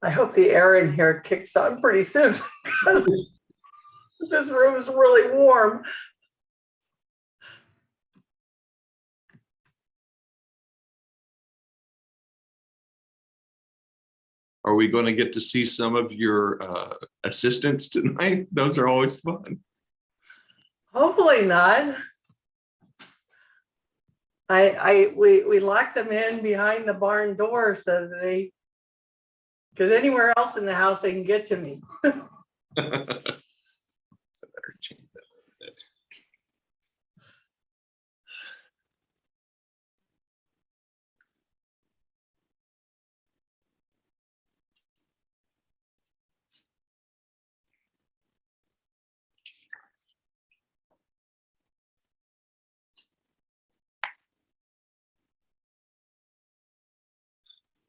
I hope the air in here kicks on pretty soon because this room is really warm. Are we going to get to see some of your assistants tonight? Those are always fun. Hopefully not. We lock them in behind the barn door so that they, because anywhere else in the house they can get to me. So better change that a bit.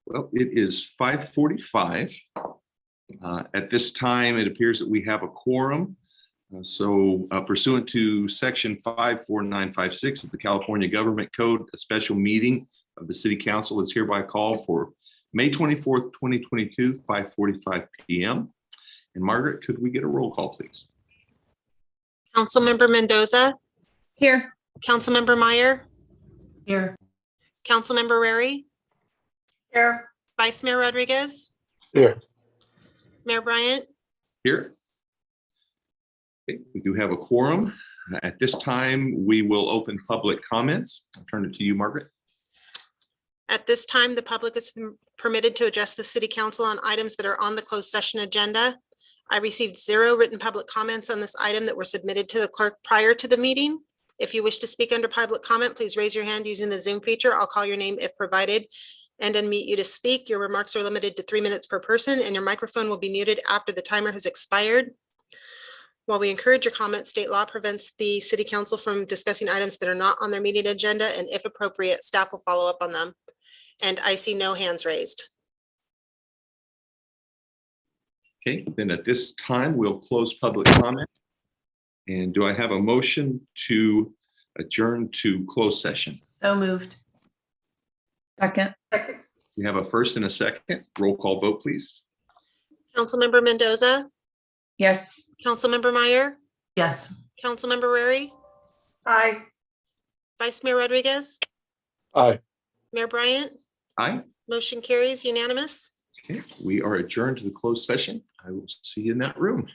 Well, it is 5:45. At this time, it appears that we have a quorum. So pursuant to section 54956 of the California Government Code, a special meeting of the City Council is hereby called for May 24th, 2022, 5:45 p.m. And Margaret, could we get a roll call, please? Councilmember Mendoza. Here. Councilmember Meyer. Here. Councilmember Rary. Here. Vice Mayor Rodriguez. Here. Mayor Bryant. Here. Okay, we do have a quorum. At this time, we will open public comments. I'll turn it to you, Margaret. At this time, the public is permitted to address the City Council on items that are on the closed session agenda. I received 0 written public comments on this item that were submitted to the clerk prior to the meeting. If you wish to speak under public comment, please raise your hand using the Zoom feature. I'll call your name if provided and unmute you to speak. Your remarks are limited to 3 minutes per person, and your microphone will be muted after the timer has expired. While we encourage your comments, state law prevents the City Council from discussing items that are not on their meeting agenda, and if appropriate, staff will follow up on them. And I see no hands raised. Okay, then at this time, we'll close public comment. And do I have a motion to adjourn to closed session? So moved. Second. We have a first and a second. Roll call vote, please. Councilmember Mendoza. Yes. Councilmember Meyer. Yes. Councilmember Rary. Hi. Vice Mayor Rodriguez. Aye. Mayor Bryant. Aye. Motion carries unanimous. Okay, we are adjourned to the closed session. I will see you in that room.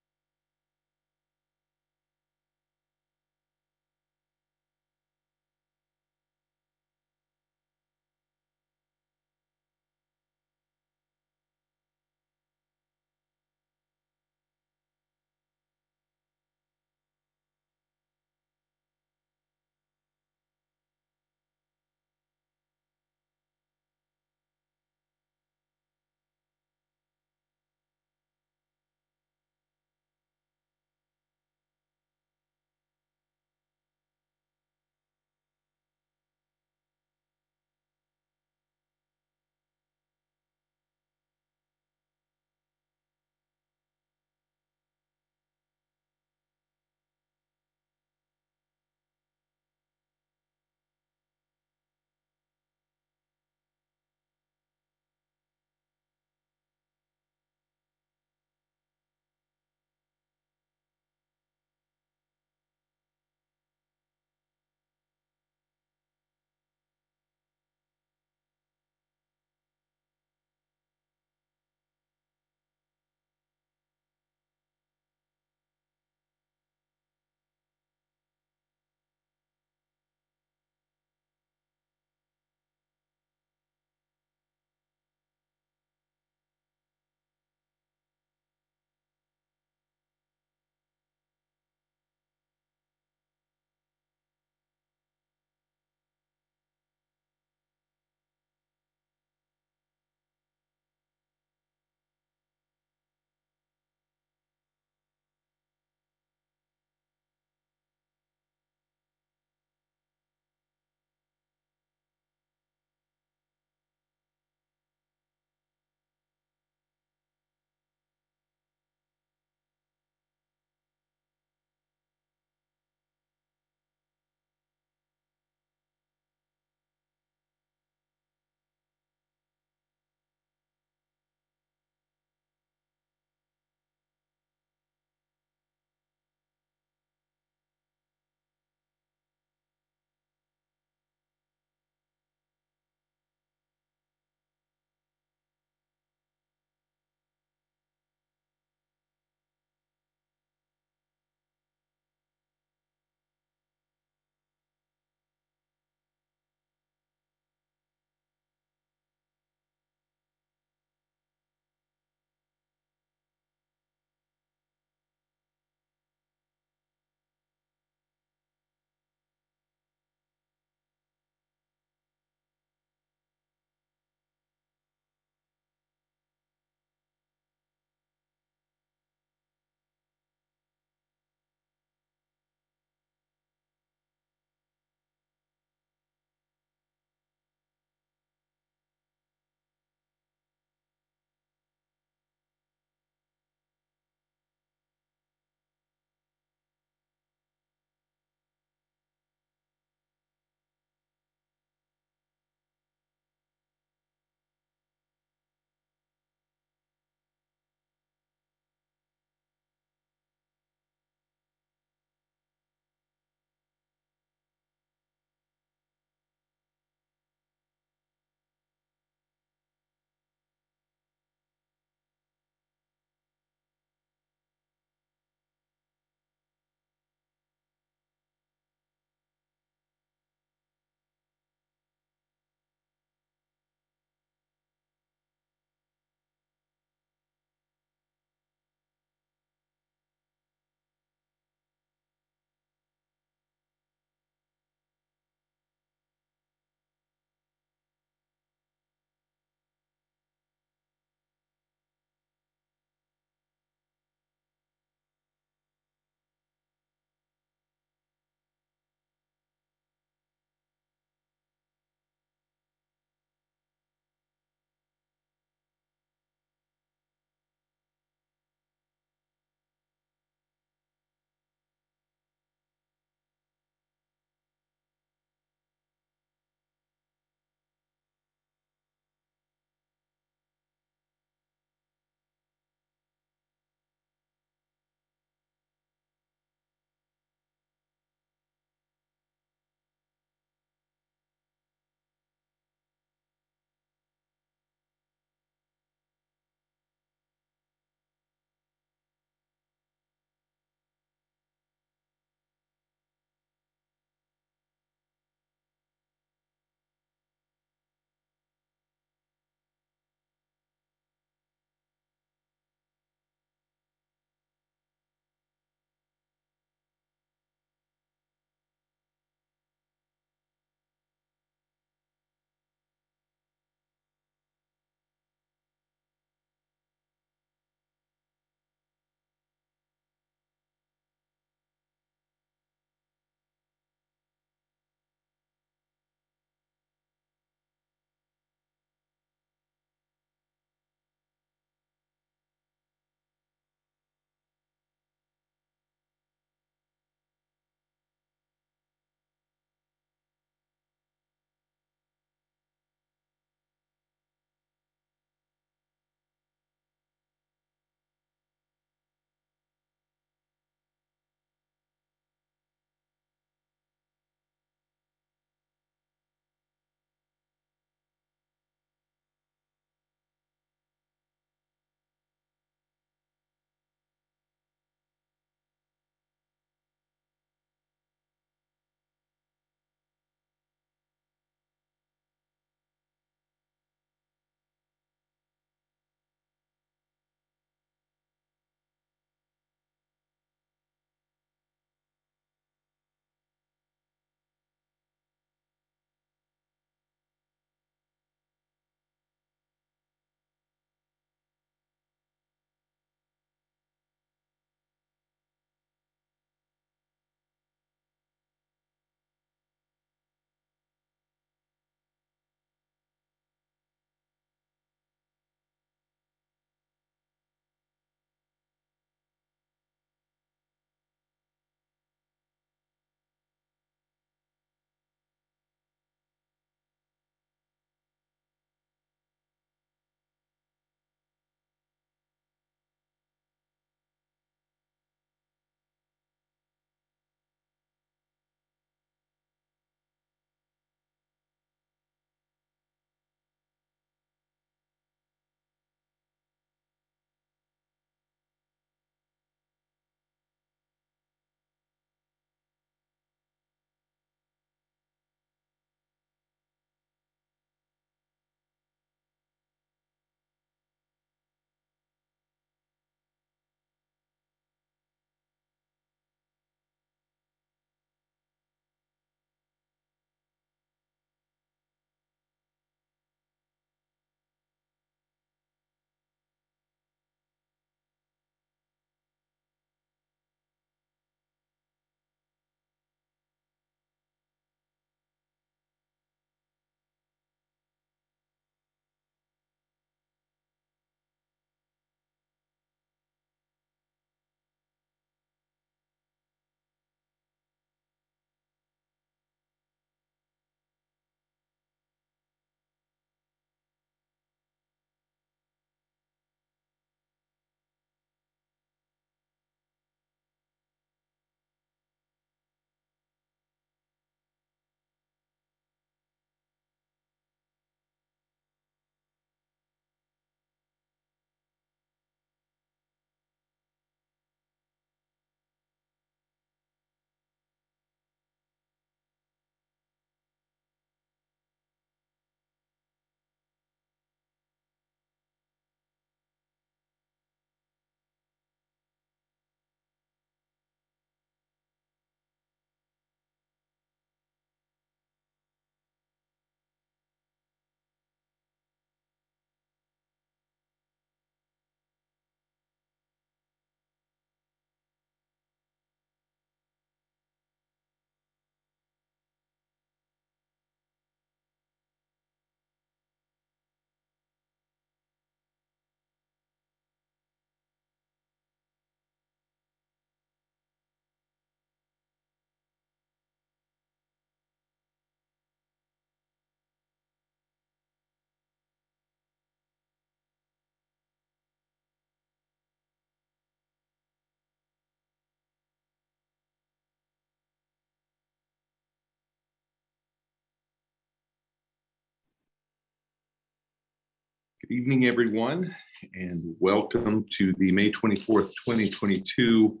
Good evening, everyone, and welcome to the May 24th, 2022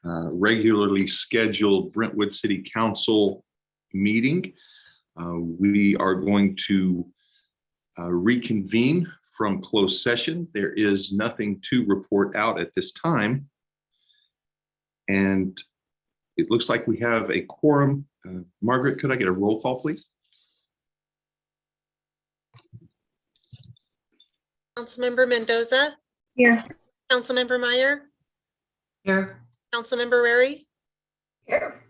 regularly scheduled Brentwood City Council meeting. We are going to reconvene from closed session. There is nothing to report out at this time. And it looks like we have a quorum. Margaret, could I get a roll call, please? Councilmember Mendoza, Here. Councilmember Meyer, Here. Councilmember Rary, Here.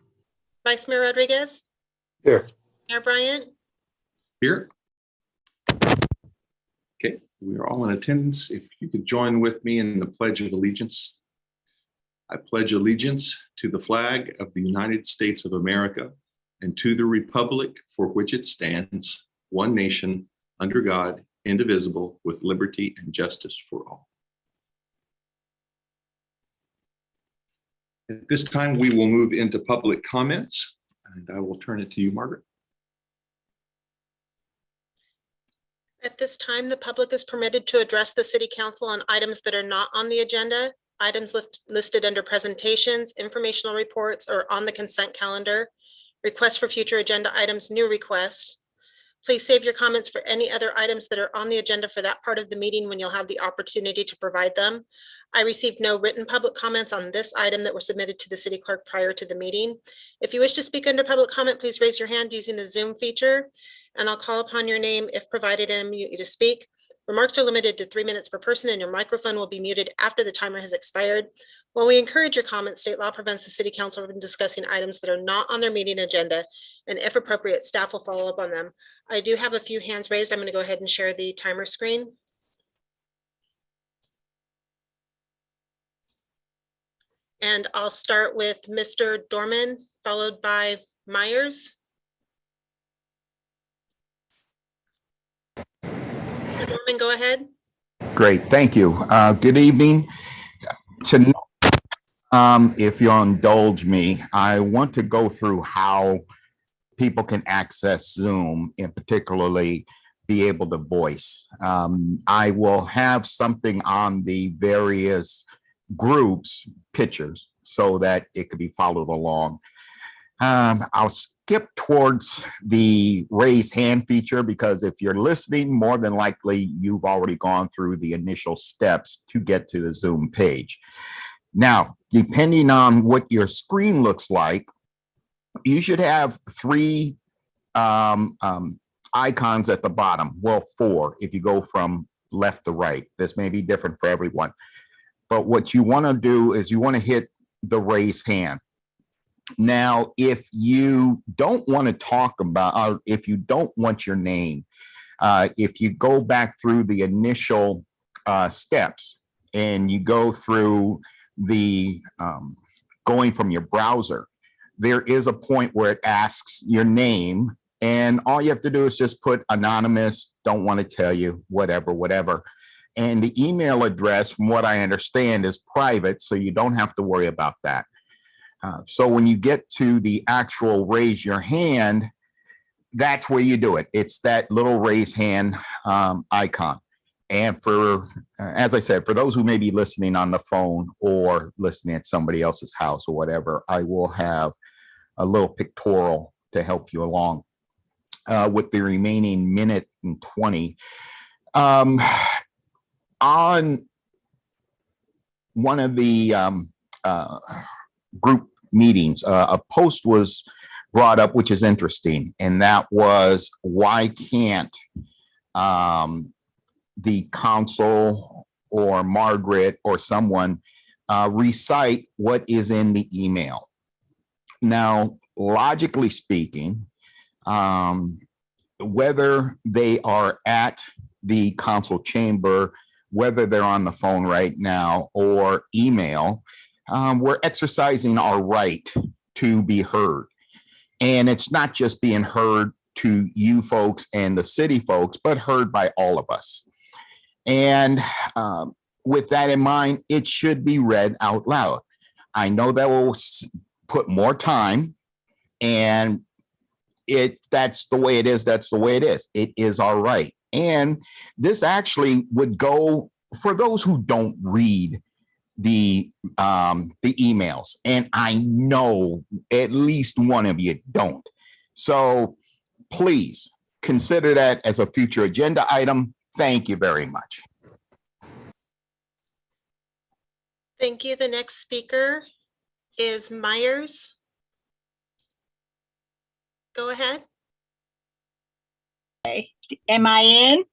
Vice Mayor Rodriguez, Here. Mayor Bryant, Here. Okay, we are all in attendance. If you could join with me in the Pledge of Allegiance. I pledge allegiance to the flag of the United States of America and to the republic for which it stands, one nation, under God, indivisible, with liberty and justice for all. At this time, we will move into public comments, and I will turn it to you, Margaret. At this time, the public is permitted to address the city council on items that are not on the agenda, items listed under presentations, informational reports, or on the consent calendar, requests for future agenda items, new requests. Please save your comments for any other items that are on the agenda for that part of the meeting when you'll have the opportunity to provide them. I received no written public comments on this item that were submitted to the city clerk prior to the meeting. If you wish to speak under public comment, please raise your hand using the Zoom feature, and I'll call upon your name if provided and unmute you to speak. Remarks are limited to 3 minutes per person, and your microphone will be muted after the timer has expired. While we encourage your comments, state law prevents the city council from discussing items that are not on their meeting agenda, and if appropriate, staff will follow up on them. I do have a few hands raised. I'm going to go ahead and share the timer screen. And I'll start with Mr. Dorman, followed by Myers. Mr. Dorman, go ahead. Great, thank you. Good evening. Tonight, if you'll indulge me, I want to go through how people can access Zoom and particularly be able to voice. I will have something on the various groups, pictures, so that it could be followed along. I'll skip towards the raise hand feature because if you're listening, more than likely you've already gone through the initial steps to get to the Zoom page. Now, depending on what your screen looks like, you should have 3 icons at the bottom. Well, 4 if you go from left to right. This may be different for everyone. But what you want to do is you want to hit the raise hand. Now, if you don't want to talk about, or if you don't want your name, if you go back through the initial steps and you go through the going from your browser, there is a point where it asks your name, and all you have to do is just put anonymous, don't want to tell you, whatever. And the email address, from what I understand, is private, so you don't have to worry about that. So when you get to the actual raise your hand, that's where you do it. It's that little raise hand icon. And for, as I said, for those who may be listening on the phone or listening at somebody else's house or whatever, I will have a little pictorial to help you along with the remaining minute and 20. On one of the group meetings, a post was brought up, which is interesting, and that was, why can't the council or Margaret or someone recite what is in the email? Now, logically speaking, whether they are at the council chamber, whether they're on the phone right now or email, we're exercising our right to be heard. And it's not just being heard to you folks and the city folks, but heard by all of us. And with that in mind, it should be read out loud. I know that will put more time, and that's the way it is. That's the way it is. It is our right. And this actually would go for those who don't read the emails, and I know at least one of you don't. So please consider that as a future agenda item. Thank you very much. Thank you. The next speaker is Myers. Go ahead. Am I in?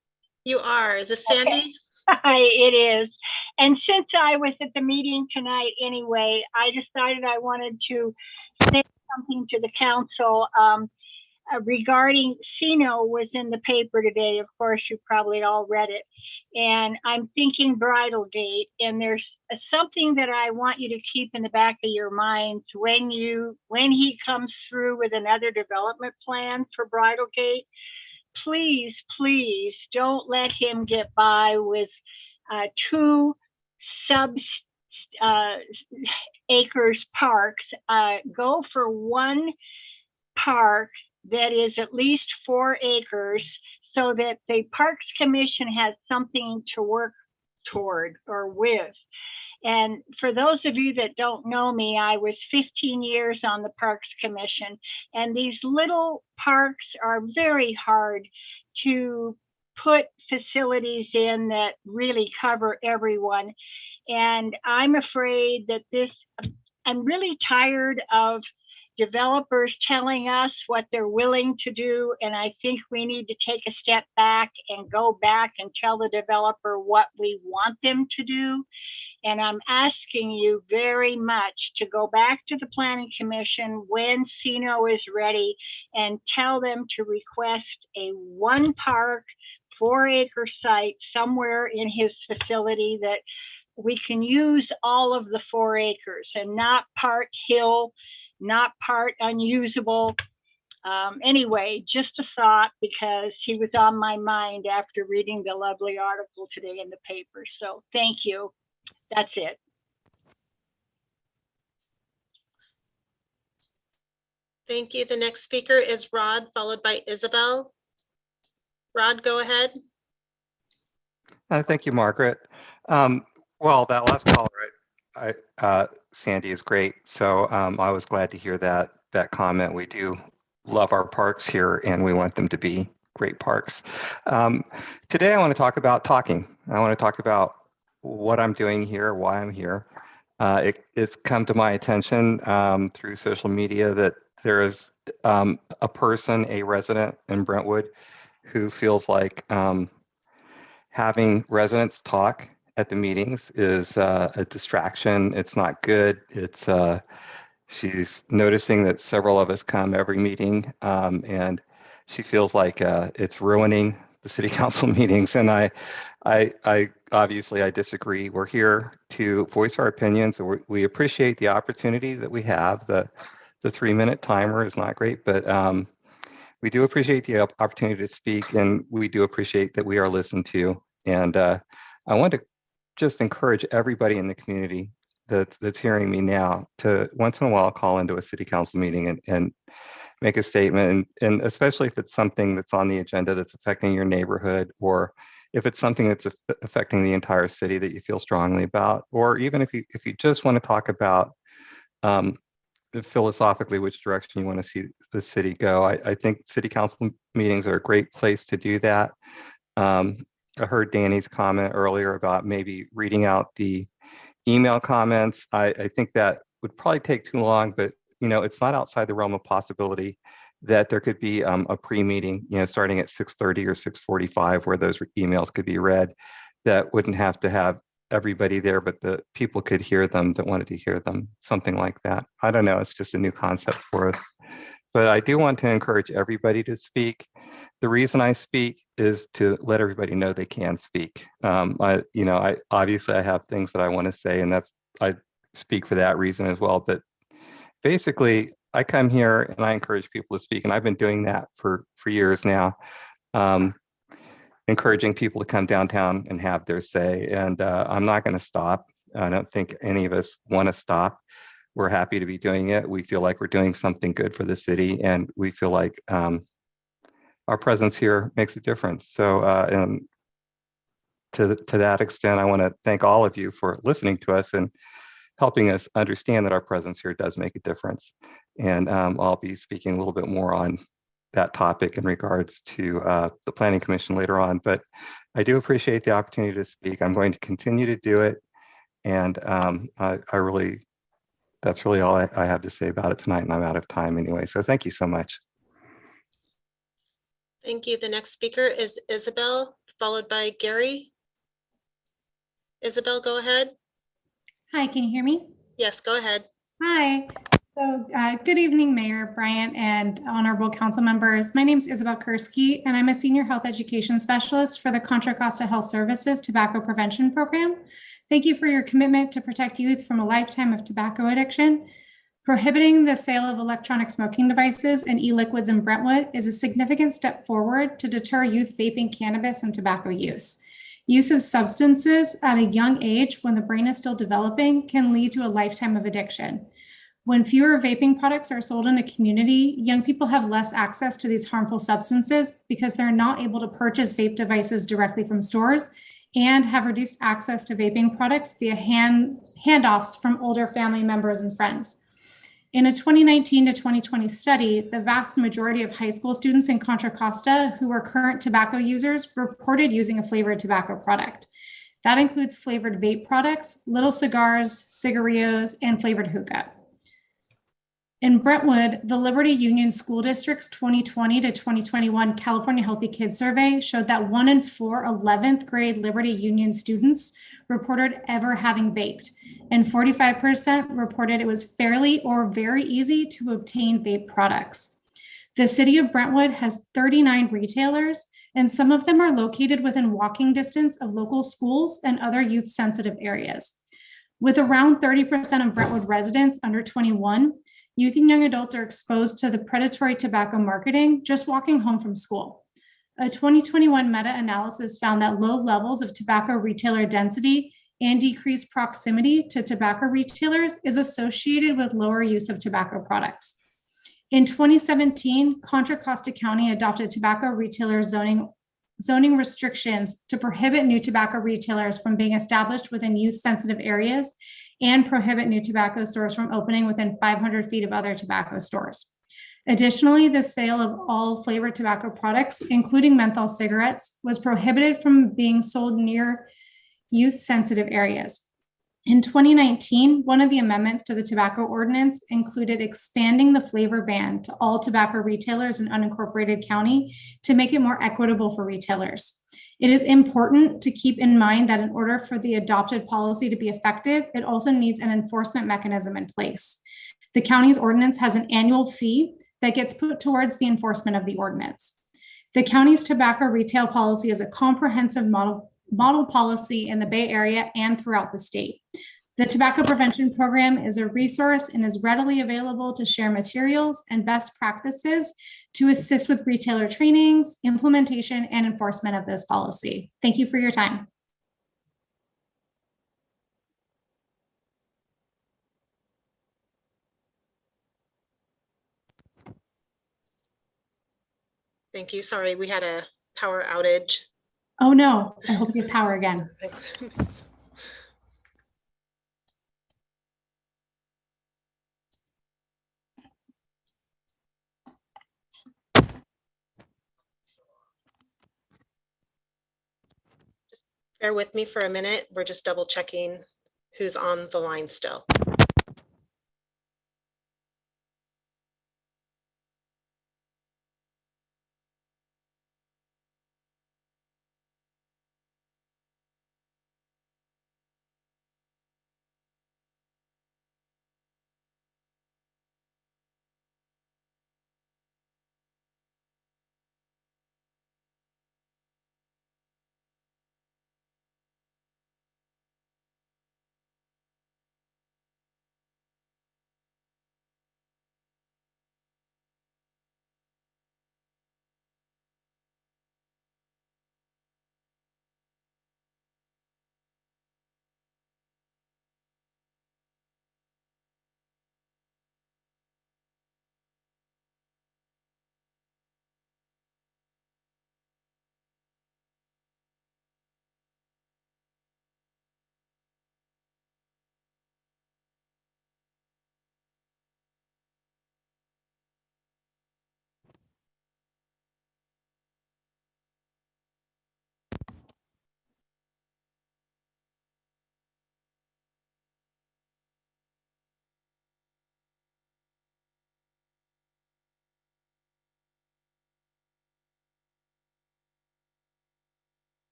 You are. Is this Sandy? Hi, it is. And since I was at the meeting tonight anyway, I decided I wanted to say something to the council regarding Sino was in the paper today. Of course, you probably all read it. And I'm thinking Bridal Gate, and there's something that I want you to keep in the back of your minds when he comes through with another development plan for Bridal Gate. Please, please don't let him get by with 2 acres parks. Go for one park that is at least 4 acres so that the Parks Commission has something to work toward or with. And for those of you that don't know me, I was 15 years on the Parks Commission, and these little parks are very hard to put facilities in that really cover everyone. And I'm afraid that I'm really tired of developers telling us what they're willing to do. And I think we need to take a step back and go back and tell the developer what we want them to do. And I'm asking you very much to go back to the Planning Commission when Sino is ready and tell them to request a 1 park, 4 acre site somewhere in his facility that we can use all of the 4 acres and not part hill, not part unusable. Anyway, just a thought, because he was on my mind after reading the lovely article today in the paper. So thank you. That's it. Thank you. The next speaker is Rod, followed by Isabel. Rod, go ahead. Thank you, Margaret. Well, that last call, right? Sandy is great. So I was glad to hear that comment. We do love our parks here, and we want them to be great parks. Today, I want to talk about talking. I want to talk about what I'm doing here, why I'm here. It's come to my attention through social media that there is a person, a resident in Brentwood, who feels like having residents talk at the meetings is a distraction. It's not good. She's noticing that several of us come every meeting, and she feels like it's ruining the city council meetings. And I obviously I disagree. We're here to voice our opinions. We appreciate the opportunity that we have. The 3-minute timer is not great, but we do appreciate the opportunity to speak, and we do appreciate that we are listened to. And I want to just encourage everybody in the community that's hearing me now to once in a while call into a city council meeting and make a statement, and especially if it's something that's on the agenda that's affecting your neighborhood, or if it's something that's affecting the entire city that you feel strongly about, or even if you just want to talk about philosophically which direction you want to see the city go. I think city council meetings are a great place to do that. I heard Danny's comment earlier about maybe reading out the email comments. I think that would probably take too long, but it's not outside the realm of possibility that there could be a pre-meeting, starting at 6:30 or 6:45, where those emails could be read. That wouldn't have to have everybody there, but the people could hear them that wanted to hear them, something like that. I don't know, it's just a new concept for us. But I do want to encourage everybody to speak. The reason I speak is to let everybody know they can speak. I obviously I have things that I want to say, and I speak for that reason as well. But basically, I come here and I encourage people to speak, and I've been doing that for years now, encouraging people to come downtown and have their say. And I'm not going to stop. I don't think any of us want to stop. We're happy to be doing it. We feel like we're doing something good for the city, and we feel like our presence here makes a difference. So, and to that extent, I want to thank all of you for listening to us and helping us understand that our presence here does make a difference. And I'll be speaking a little bit more on that topic in regards to the Planning Commission later on. But I do appreciate the opportunity to speak. I'm going to continue to do it. And that's really all I have to say about it tonight, and I'm out of time anyway. So thank you so much. Thank you. The next speaker is Isabel, followed by Gary. Isabel, go ahead. Hi, can you hear me? Yes, go ahead. Hi. So good evening, Mayor Bryant and honorable council members. My name is Isabel Kursky, and I'm a senior health education specialist for the Contra Costa Health Services Tobacco Prevention Program. Thank you for your commitment to protect youth from a lifetime of tobacco addiction. Prohibiting the sale of electronic smoking devices and e-liquids in Brentwood is a significant step forward to deter youth vaping cannabis and tobacco use. Use of substances at a young age when the brain is still developing can lead to a lifetime of addiction. When fewer vaping products are sold in a community, young people have less access to these harmful substances because they're not able to purchase vape devices directly from stores and have reduced access to vaping products via handoffs from older family members and friends. In a 2019 to 2020 study, the vast majority of high school students in Contra Costa who were current tobacco users reported using a flavored tobacco product. That includes flavored vape products, little cigars, cigarillos, and flavored hookah. In Brentwood, the Liberty Union School District's 2020 to 2021 California Healthy Kids Survey showed that 1 in 4 11th grade Liberty Union students reported ever having vaped, and 45% reported it was fairly or very easy to obtain vape products. The city of Brentwood has 39 retailers, and some of them are located within walking distance of local schools and other youth-sensitive areas. With around 30% of Brentwood residents under 21, youth and young adults are exposed to the predatory tobacco marketing just walking home from school. A 2021 meta-analysis found that low levels of tobacco retailer density and decreased proximity to tobacco retailers is associated with lower use of tobacco products. In 2017, Contra Costa County adopted tobacco retailer zoning restrictions to prohibit new tobacco retailers from being established within youth-sensitive areas and prohibit new tobacco stores from opening within 500 feet of other tobacco stores. Additionally, the sale of all flavored tobacco products, including menthol cigarettes, was prohibited from being sold near youth-sensitive areas. In 2019, one of the amendments to the tobacco ordinance included expanding the flavor ban to all tobacco retailers in unincorporated county to make it more equitable for retailers. It is important to keep in mind that in order for the adopted policy to be effective, it also needs an enforcement mechanism in place. The county's ordinance has an annual fee that gets put towards the enforcement of the ordinance. The county's tobacco retail policy is a comprehensive model policy in the Bay Area and throughout the state. The Tobacco Prevention Program is a resource and is readily available to share materials and best practices to assist with retailer trainings, implementation, and enforcement of this policy. Thank you for your time. Thank you. Sorry, we had a power outage. Oh no, I hope you have power again. Bear with me for a minute. We're just double checking who's on the line still.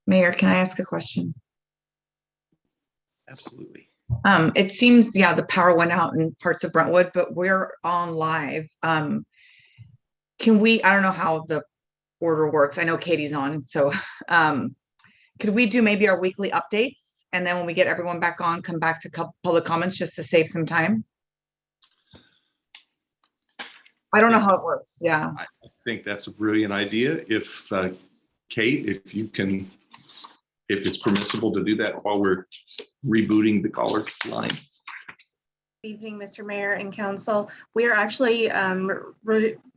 Mayor, can I ask a question? Absolutely. It seems, yeah, the power went out in parts of Brentwood, but we're on live. Can we, I don't know how the order works. I know Katie's on, so could we do maybe our weekly updates? And then when we get everyone back on, come back to public comments just to save some time? I don't know how it works. Yeah. I think that's a brilliant idea. If Kate, if you can, if it's permissible to do that while we're rebooting the caller line. Evening, Mr. Mayor and Council. We are actually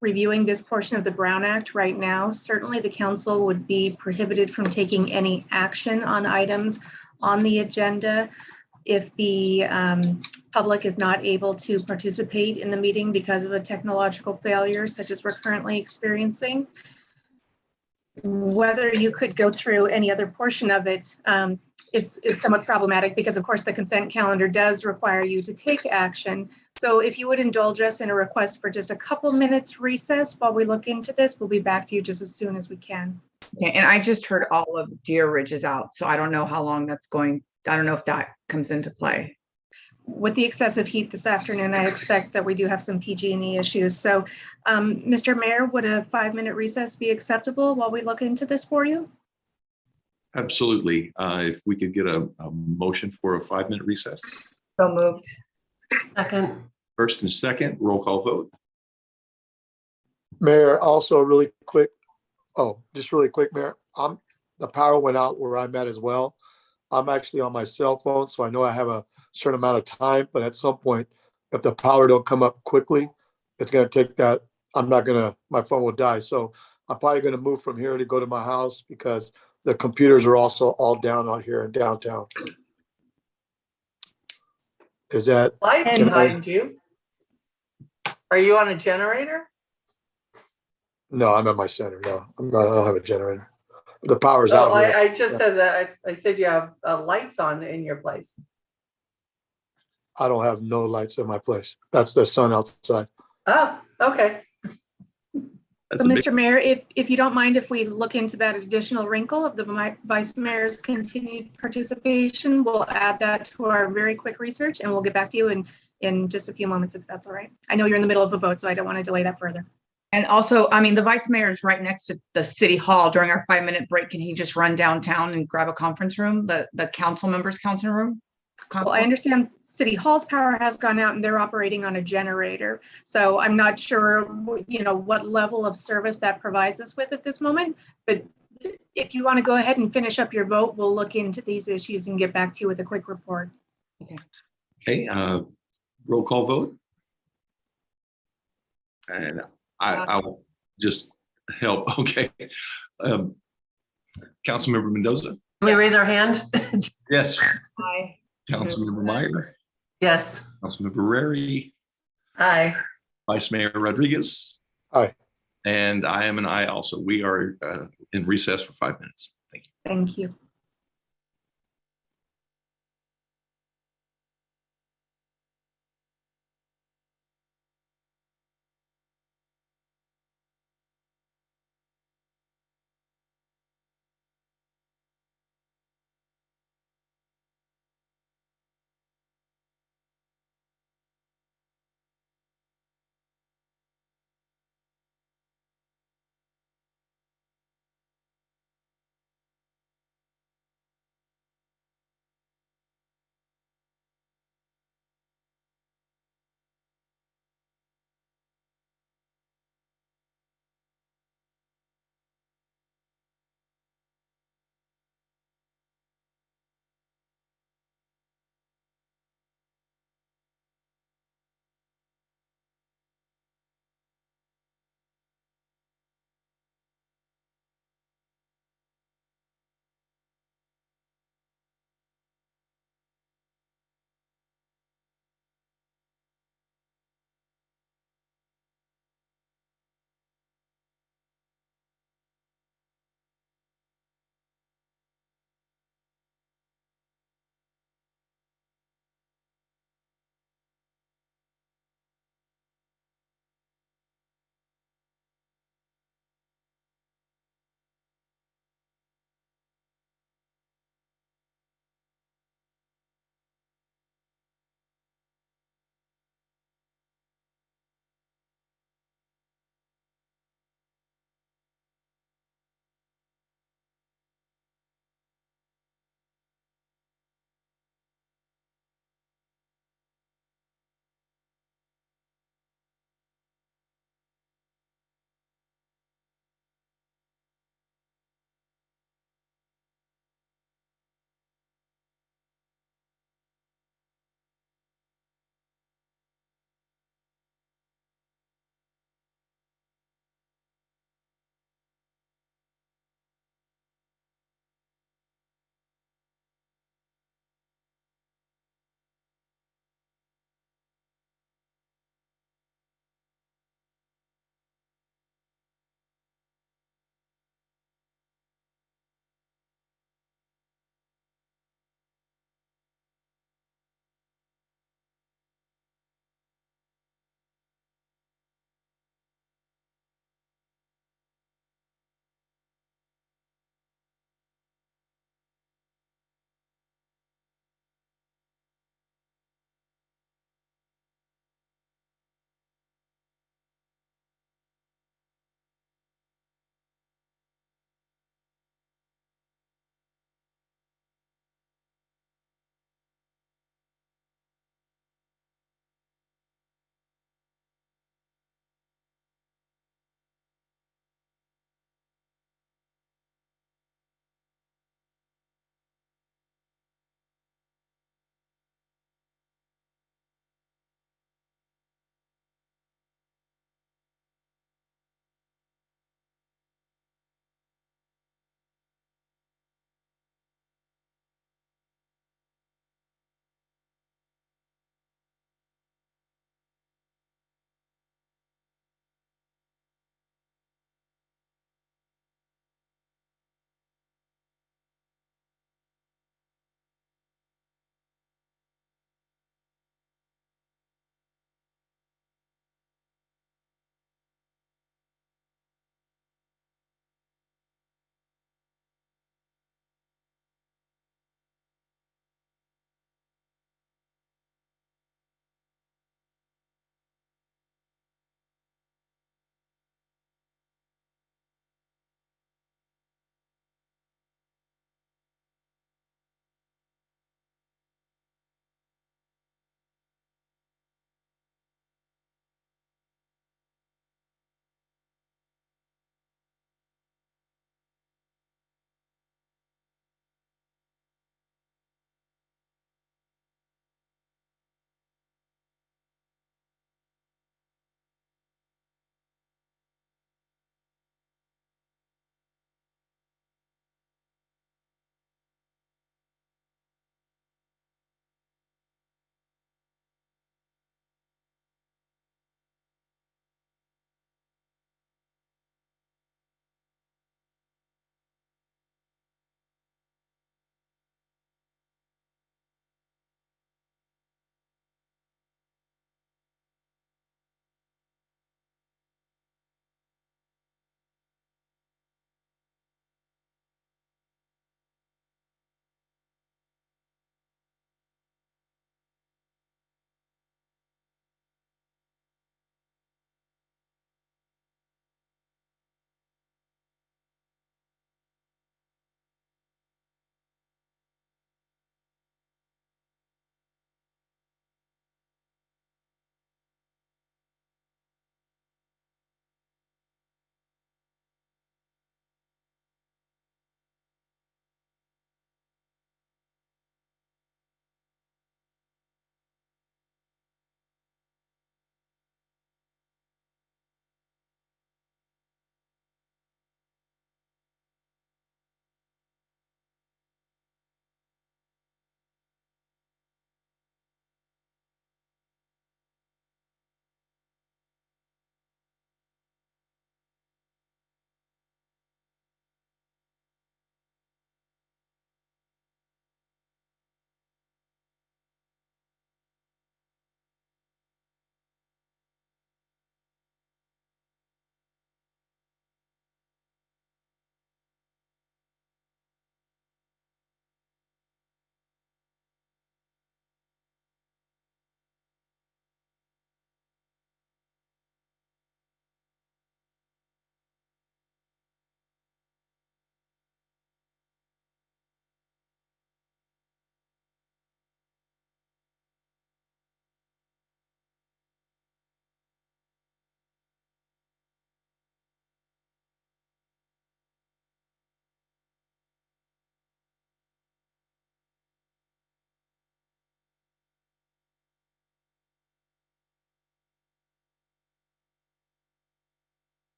reviewing this portion of the Brown Act right now. Certainly the council would be prohibited from taking any action on items on the agenda if the public is not able to participate in the meeting because of a technological failure such as we're currently experiencing. Whether you could go through any other portion of it is somewhat problematic because of course the consent calendar does require you to take action. So if you would indulge us in a request for just a couple minutes recess while we look into this, we'll be back to you just as soon as we can. Okay, and I just heard all of Deer Ridge is out, so I don't know how long that's going. I don't know if that comes into play. With the excessive heat this afternoon, I expect that we do have some PG&E issues. So, Mr. Mayor, would a 5-minute recess be acceptable while we look into this for you? Absolutely. If we could get a motion for a 5-minute recess. So moved. Second. First and second, roll call vote. Mayor, also really quick. Oh, just really quick, Mayor. The power went out where I'm at as well. I'm actually on my cell phone, so I know I have a certain amount of time, but at some point, if the power don't come up quickly, it's gonna take that, my phone will die. So I'm probably gonna move from here to go to my house because the computers are also all down out here in downtown. Is that? Light Can I- behind you. Are you on a generator? No, I'm at my center. No, I don't have a generator. The power's Oh, out here. I just said that. I said you have lights on in your place. I don't have no lights in my place. That's the sun outside. Oh, okay. That's So, a big- Mr. Mayor, if you don't mind, if we look into that additional wrinkle of the Vice Mayor's continued participation, we'll add that to our very quick research and we'll get back to you in just a few moments, if that's all right. I know you're in the middle of a vote, so I don't want to delay that further. And also, I mean, the vice mayor is right next to the city hall. During our 5-minute break, can he just run downtown and grab a conference room, the council members' council room? Well, I understand City Hall's power has gone out and they're operating on a generator. So I'm not sure, what level of service that provides us with at this moment. But if you want to go ahead and finish up your vote, we'll look into these issues and get back to you with a quick report. Okay, roll call vote. And I will just help. Okay. Councilmember Mendoza. Can we raise our hand? Yes. Aye. Councilmember Meyer. Yes. Councilmember Rary. Aye. Vice Mayor Rodriguez. Aye. And I am an aye also. We are in recess for 5 minutes. Thank you. Thank you.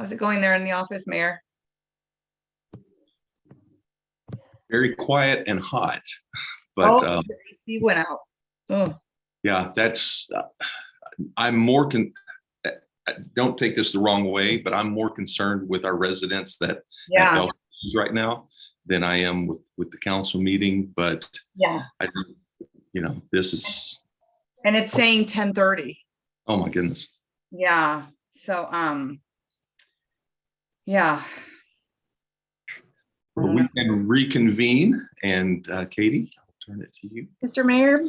How's it going there in the office, Mayor? Very quiet and hot, but Oh, the AC went out. Oh, yeah, that's, I'm more, don't take this the wrong way, but I'm more concerned with our residents that have yeah, health issues right now than I am with the council meeting, but yeah. I, this is, And it's saying 10:30. oh my goodness. Yeah. So, yeah. Well, we can reconvene, and Katie, I'll turn it to you. Mr. Mayor,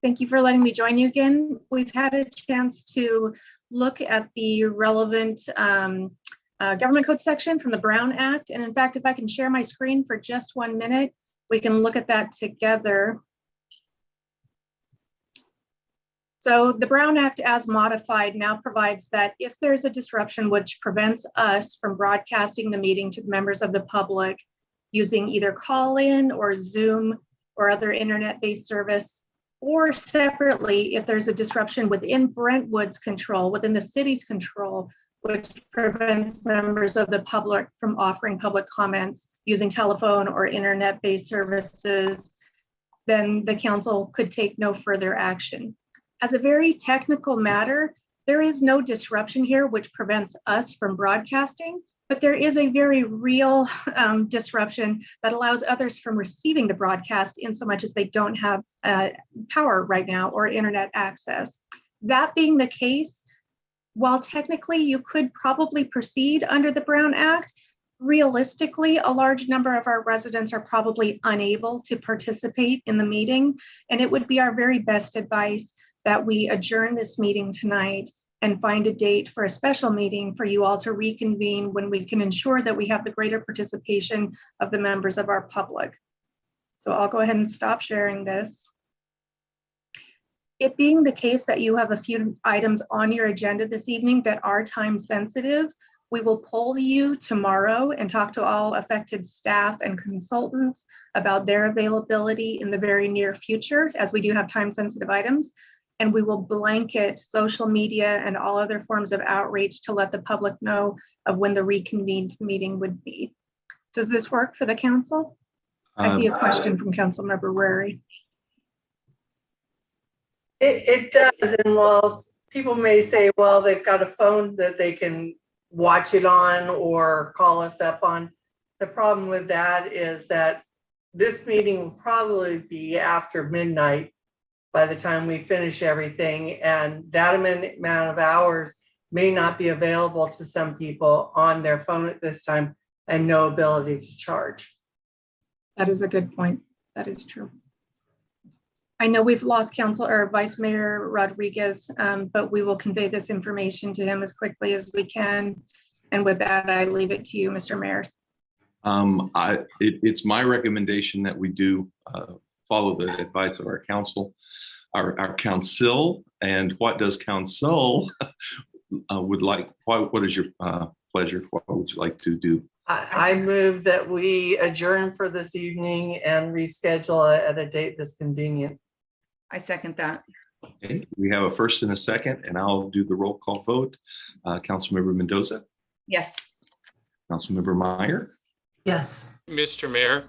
thank you for letting me join you again. We've had a chance to look at the relevant government code section from the Brown Act. And in fact, if I can share my screen for just 1 minute, we can look at that together. So the Brown Act as modified now provides that if there's a disruption which prevents us from broadcasting the meeting to the members of the public using either call-in or Zoom or other internet-based service, or separately, if there's a disruption within Brentwood's control, within the city's control, which prevents members of the public from offering public comments using telephone or internet-based services, then the council could take no further action. As a very technical matter, there is no disruption here which prevents us from broadcasting, but there is a very real disruption that allows others from receiving the broadcast in so much as they don't have power right now or internet access. That being the case, while technically you could probably proceed under the Brown Act, realistically, a large number of our residents are probably unable to participate in the meeting, and it would be our very best advice that we adjourn this meeting tonight and find a date for a special meeting for you all to reconvene when we can ensure that we have the greater participation of the members of our public. So I'll go ahead and stop sharing this. It being the case that you have a few items on your agenda this evening that are time sensitive, we will poll you tomorrow and talk to all affected staff and consultants about their availability in the very near future, as we do have time sensitive items. And we will blanket social media and all other forms of outreach to let the public know of when the reconvened meeting would be. Does this work for the council? I see a question from Councilmember Wary. It does, and while people may say, well, they've got a phone that they can watch it on or call us up on, the problem with that is that this meeting will probably be after midnight by the time we finish everything, and that amount of hours may not be available to some people on their phone at this time and no ability to charge. That is a good point. That is true. I know we've lost Council or Vice Mayor Rodriguez, but we will convey this information to him as quickly as we can. And with that, I leave it to you, Mr. Mayor. It's my recommendation that we do follow the advice of our council, our council, and what does council would like, what is your pleasure? What would you like to do? I move that we adjourn for this evening and reschedule it at a date that's convenient. I second that. Okay, we have a first and a second, and I'll do the roll call vote. Councilmember Mendoza, Yes. Councilmember Meyer. Yes. Mr. Mayor,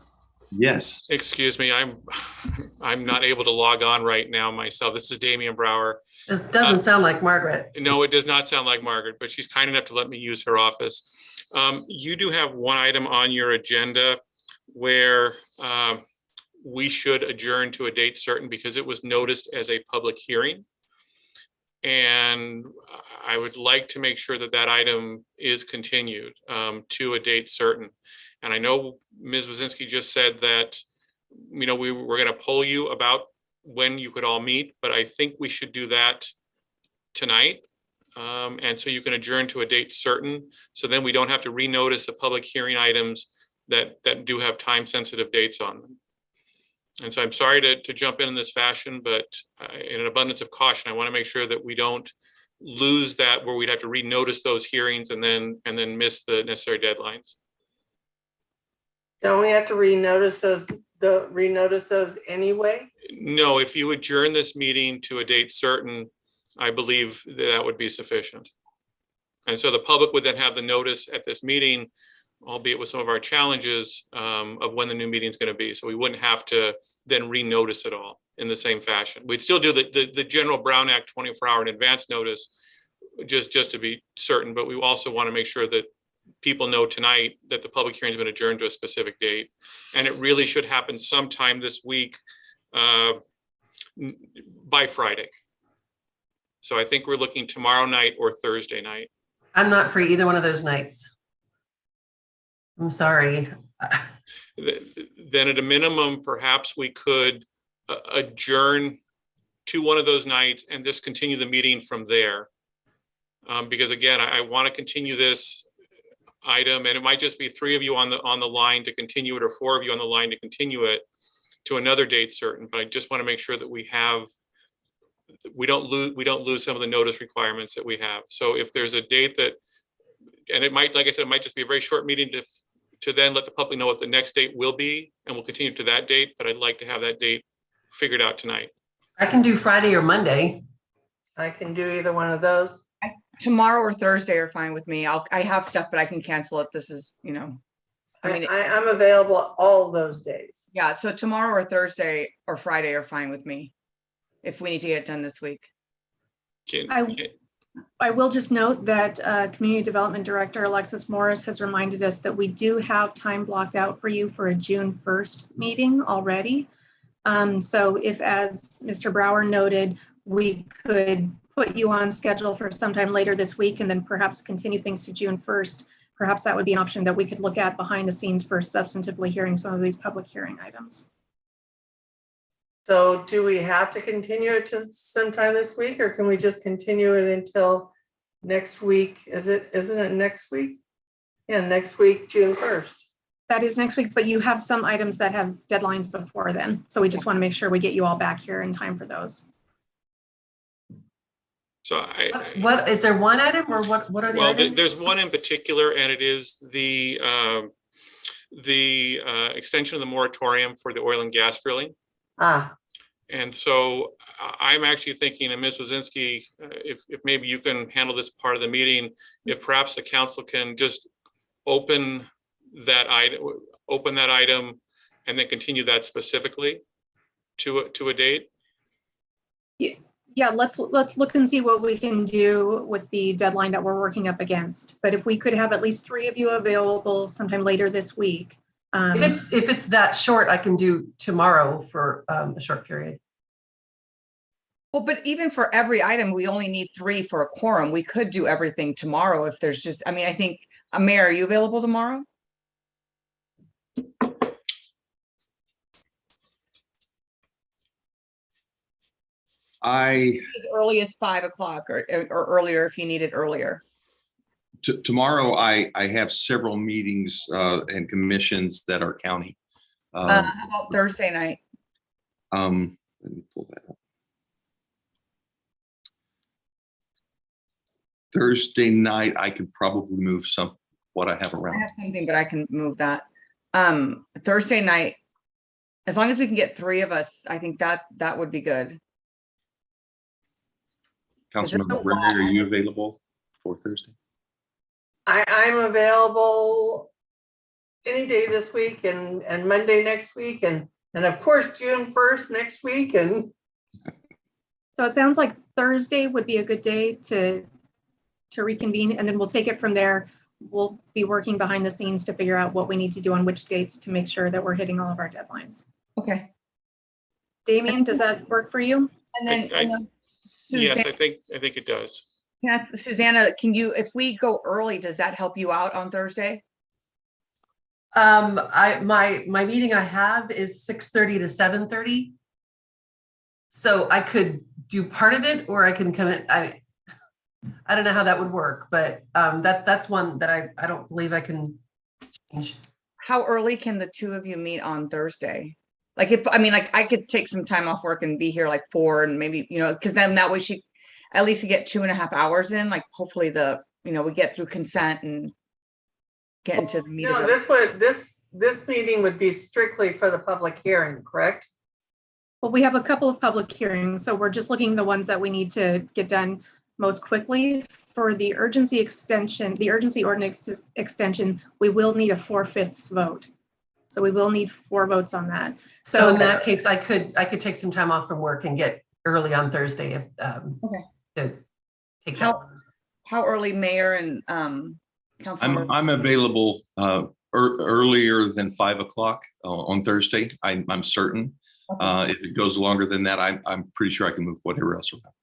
Yes. excuse me, I'm not able to log on right now myself. This is Damian Brower. This doesn't sound like Margaret. No, it does not sound like Margaret, but she's kind enough to let me use her office. You do have one item on your agenda where we should adjourn to a date certain because it was noticed as a public hearing. And I would like to make sure that that item is continued to a date certain. And I know Ms. Wazinski just said that, we were going to poll you about when you could all meet, but I think we should do that tonight. And so you can adjourn to a date certain. So then we don't have to renotice the public hearing items that do have time sensitive dates on them. And so I'm sorry to jump in this fashion, but in an abundance of caution, I want to make sure that we don't lose that where we'd have to renotice those hearings and then miss the necessary deadlines. Don't we have to renotice those anyway? No, if you adjourn this meeting to a date certain, I believe that would be sufficient. And so the public would then have the notice at this meeting, albeit with some of our challenges, of when the new meeting is going to be. So we wouldn't have to then renotice it all in the same fashion. We'd still do the general Brown Act 24-hour in advance notice, just to be certain, but we also want to make sure that people know tonight that the public hearing has been adjourned to a specific date. And it really should happen sometime this week by Friday. So I think we're looking tomorrow night or Thursday night. I'm not free either one of those nights. I'm sorry. Then at a minimum, perhaps we could adjourn to one of those nights and just continue the meeting from there. Because again, I want to continue this item, and it might just be 3 of you on the line to continue it, or 4 of you on the line to continue it to another date certain. But I just want to make sure that we don't lose some of the notice requirements that we have. So if there's a date that, and it might, like I said, it might just be a very short meeting to then let the public know what the next date will be, and we'll continue to that date. But I'd like to have that date figured out tonight. I can do Friday or Monday. I can do either one of those. Tomorrow or Thursday are fine with me. I have stuff, but I can cancel it. This is, I'm available all those days. yeah, so tomorrow or Thursday or Friday are fine with me if we need to get it done this week. I will just note that Community Development Director Alexis Morris has reminded us that we do have time blocked out for you for a June 1st meeting already. So if, as Mr. Brower noted, we could put you on schedule for sometime later this week and then perhaps continue things to June 1st, perhaps that would be an option that we could look at behind the scenes for substantively hearing some of these public hearing items. So do we have to continue it to sometime this week, or can we just continue it until next week? Isn't it next week? Yeah, next week, June 1st. That is next week, but you have some items that have deadlines before then. So we just want to make sure we get you all back here in time for those. So What is there one item, or what are the well, items? there's one in particular, and it is the extension of the moratorium for the oil and gas drilling. And so I'm actually thinking, and Ms. Wazinski, if maybe you can handle this part of the meeting, if perhaps the council can just open that item and then continue that specifically to a date. Yeah, let's look and see what we can do with the deadline that we're working up against. But if we could have at least 3 of you available sometime later this week. If it's that short, I can do tomorrow for a short period. Well, but even for every item, we only need 3 for a quorum. We could do everything tomorrow if there's just, I think, Mayor, are you available tomorrow? As early as 5 o'clock or earlier if you need it earlier. Tomorrow, I have several meetings and commissions that are county. How about Thursday night? Let me pull that up. Thursday night, I could probably move what I have around. I have something, but I can move that. Thursday night, as long as we can get 3 of us, I think that would be good. Councilmember Brenner, are you available for Thursday? I'm available any day this week and Monday next week and of course June 1st next week. And so it sounds like Thursday would be a good day to reconvene, and then we'll take it from there. We'll be working behind the scenes to figure out what we need to do on which dates to make sure that we're hitting all of our deadlines. Okay. Damien, does that work for you? And then yes, I think it does. Yes, Susanna, can you, if we go early, does that help you out on Thursday? My meeting I have is 6:30 to 7:30. So I could do part of it, or I can come in. I don't know how that would work, but that's one that I don't believe I can change. How early can the 2 of you meet on Thursday? Like I could take some time off work and be here like 4 and maybe, because then that way she at least get 2.5 hours in, like hopefully we get through consent and get into the meeting. No, this meeting would be strictly for the public hearing, correct? Well, we have a couple of public hearings, so we're just looking at the ones that we need to get done most quickly for the urgency extension, the urgency ordinance extension, we will need a 4/5 vote. So we will need 4 votes on that. So in that case, I could take some time off from work and get early on Thursday if, Okay. to take that. How early, Mayor and Councilmember? I'm available earlier than 5 o'clock on Thursday. I'm certain. Okay. If it goes longer than that, I'm pretty sure I can move whatever else around.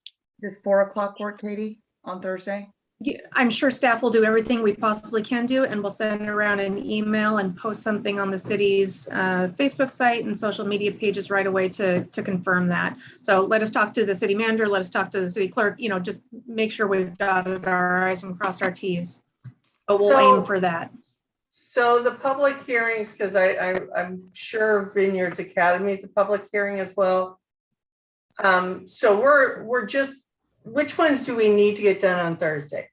Does 4 o'clock work, Katie, on Thursday? Yeah, I'm sure staff will do everything we possibly can do, and we'll send around an email and post something on the city's Facebook site and social media pages right away to confirm that. So let us talk to the city manager, let us talk to the city clerk, you know, just make sure we've dotted our i's and crossed our t's. But we'll aim for that. So the public hearings, because I'm sure Vineyards Academy is a public hearing as well. So we're just, which ones do we need to get done on Thursday?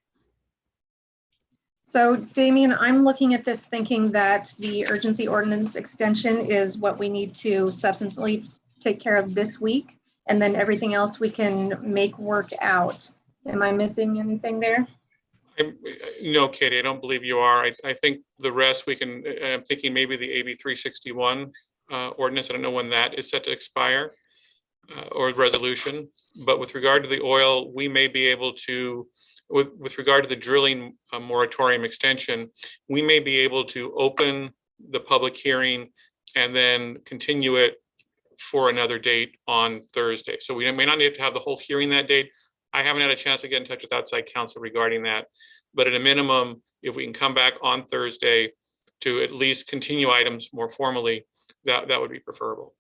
So Damien, I'm looking at this thinking that the urgency ordinance extension is what we need to substantially take care of this week. And then everything else we can make work out. Am I missing anything there? No, Katie, I don't believe you are. I think the rest we can, I'm thinking maybe the AB 361 ordinance. I don't know when that is set to expire or resolution. But with regard to the oil, we may be able to, with regard to the drilling moratorium extension, we may be able to open the public hearing and then continue it for another date on Thursday. So we may not need to have the whole hearing that date. I haven't had a chance to get in touch with outside counsel regarding that, but at a minimum, if we can come back on Thursday to at least continue items more formally, that would be preferable.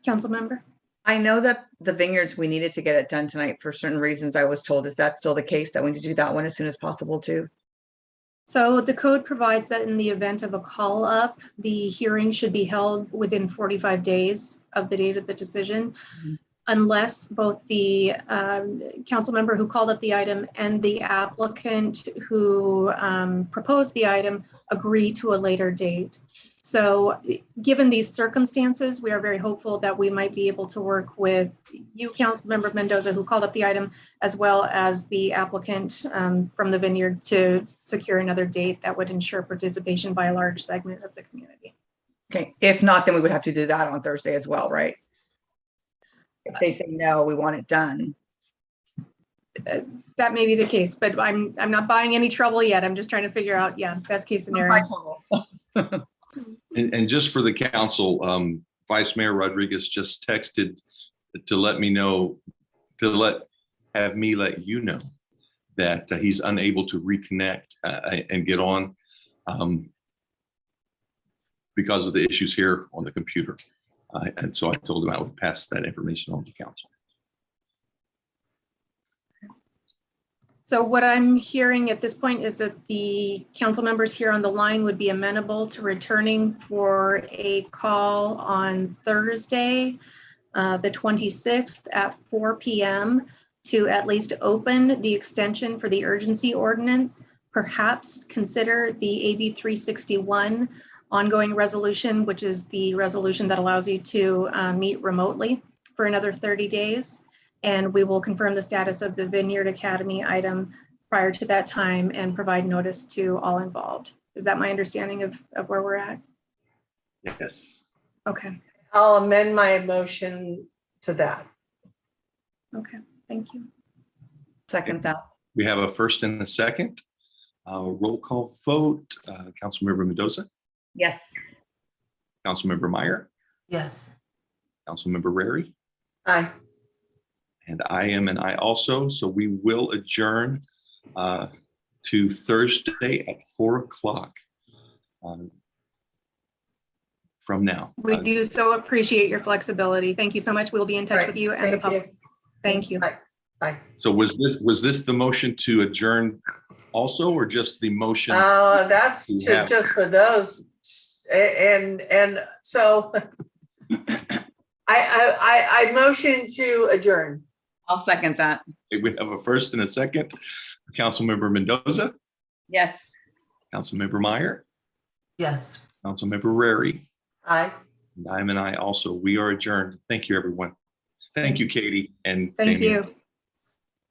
Council member? I know that the Vineyards, we needed to get it done tonight for certain reasons, I was told. Is that still the case, that we need to do that one as soon as possible too? So the code provides that in the event of a call up, the hearing should be held within 45 days of the date of the decision, unless both the council member who called up the item and the applicant who proposed the item agree to a later date. So given these circumstances, we are very hopeful that we might be able to work with you, Councilmember Mendoza, who called up the item, as well as the applicant from the Vineyard to secure another date that would ensure participation by a large segment of the community. Okay, if not, then we would have to do that on Thursday as well, right? If they say, no, we want it done. That may be the case, but I'm not buying any trouble yet. I'm just trying to figure out, best case scenario. And just for the council, Vice Mayor Rodriguez just texted to let me know, have me let you know that he's unable to reconnect and get on because of the issues here on the computer. And so I told him I would pass that information on to council. So what I'm hearing at this point is that the council members here on the line would be amenable to returning for a call on Thursday, the 26th at 4 p.m. to at least open the extension for the urgency ordinance, perhaps consider the AB 361 ongoing resolution, which is the resolution that allows you to meet remotely for another 30 days. And we will confirm the status of the Vineyard Academy item prior to that time and provide notice to all involved. Is that my understanding of where we're at? Yes. Okay. I'll amend my motion to that. Okay, thank you. Second that. We have a first and a second. Roll call vote. Councilmember Mendoza, Yes. Councilmember Meyer, Yes. Councilmember Rary, Aye. and I am an aye also. So we will adjourn to Thursday at 4 o'clock from now. We do so appreciate your flexibility. Thank you so much. We'll be in touch Right, with you and the thank public. Thank you. Bye. So was this the motion to adjourn also, or just the motion? That's We have- just for those. And so I motion to adjourn. I'll second that. Okay, we have a first and a second. Councilmember Mendoza, Yes. Councilmember Meyer, Yes. Councilmember Rary, Aye. and I'm an aye also. We are adjourned. Thank you, everyone. Thank you, Katie and Thank Damian. you.